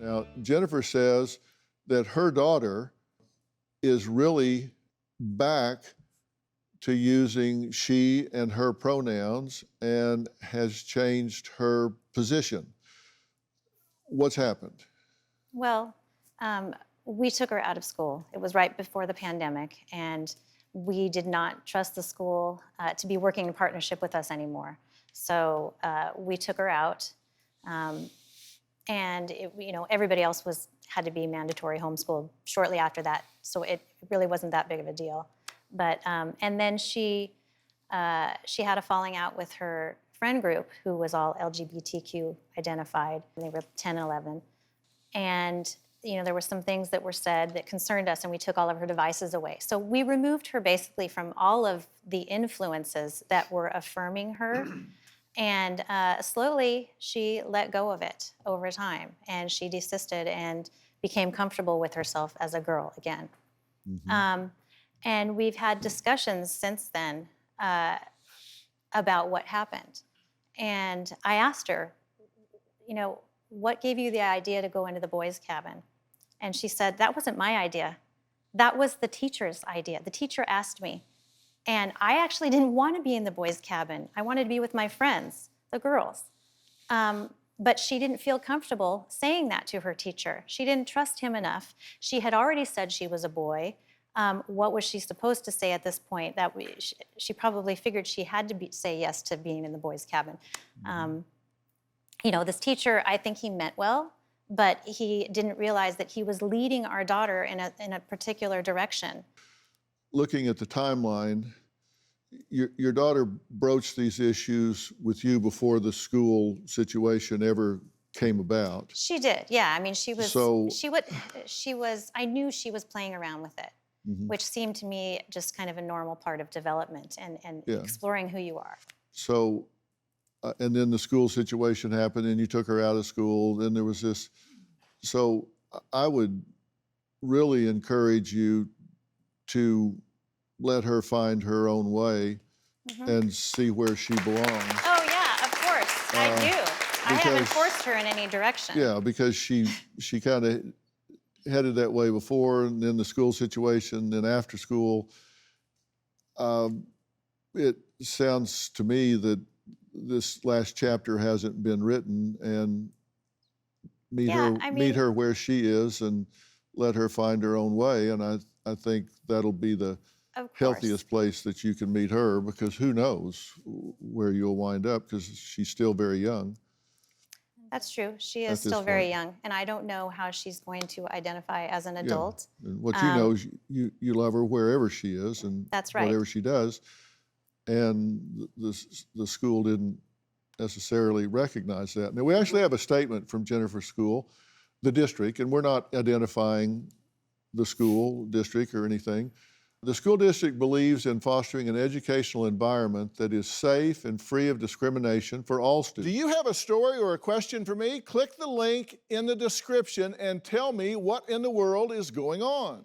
Now, Jennifer says that her daughter is really back to using she and her pronouns and has changed her position. What's happened? Well, we took her out of school. It was right before the pandemic, and we did not trust the school to be working in partnership with us anymore. So we took her out, and everybody else had to be mandatory homeschooled shortly after that. So it really wasn't that big of a deal. But and then she had a falling out with her friend group who was all LGBTQ identified. And they were 10 and 11, and there were some things that were said that concerned us, and we took all of her devices away. So we removed her basically from all of the influences that were affirming her. And slowly, she let go of it over time, and she desisted and became comfortable with herself as a girl again. Mm-hmm. And we've had discussions since then about what happened. And I asked her, what gave you the idea to go into the boys' cabin? And she said, that wasn't my idea. That was the teacher's idea. The teacher asked me. And I actually didn't want to be in the boys' cabin. I wanted to be with my friends, the girls. But she didn't feel comfortable saying that to her teacher. She didn't trust him enough. She had already said she was a boy. What was she supposed to say at this point? She probably figured she had to say yes to being in the boys' cabin. This teacher, I think he meant well, but he didn't realize that he was leading our daughter in a particular direction. Looking at the timeline, your daughter broached these issues with you before the school situation ever came about. She did, yeah. I mean, I knew she was playing around with it, mm-hmm. which seemed to me just kind of a normal part of development and exploring who you are. So, and then the school situation happened and you took her out of school, then there was this. So I would really encourage you to let her find her own way, mm-hmm. and see where she belongs. Oh yeah, of course, I do. I haven't forced her in any direction. Yeah, because she kind of headed that way before, and then the school situation, then after school. It sounds to me that this last chapter hasn't been written, and meet her where she is and let her find her own way. And I think that'll be the healthiest place that you can meet her, because who knows where you'll wind up, because she's still very young. That's true. She is still very young, and I don't know how she's going to identify as an adult. Yeah. And what you know is you love her wherever she is, and that's right. Whatever she does. And the school didn't necessarily recognize that. Now, we actually have a statement from Jennifer's school, the district, and we're not identifying the school district or anything. The school district believes in fostering an educational environment that is safe and free of discrimination for all students. Do you have a story or a question for me? Click the link in the description and tell me what in the world is going on.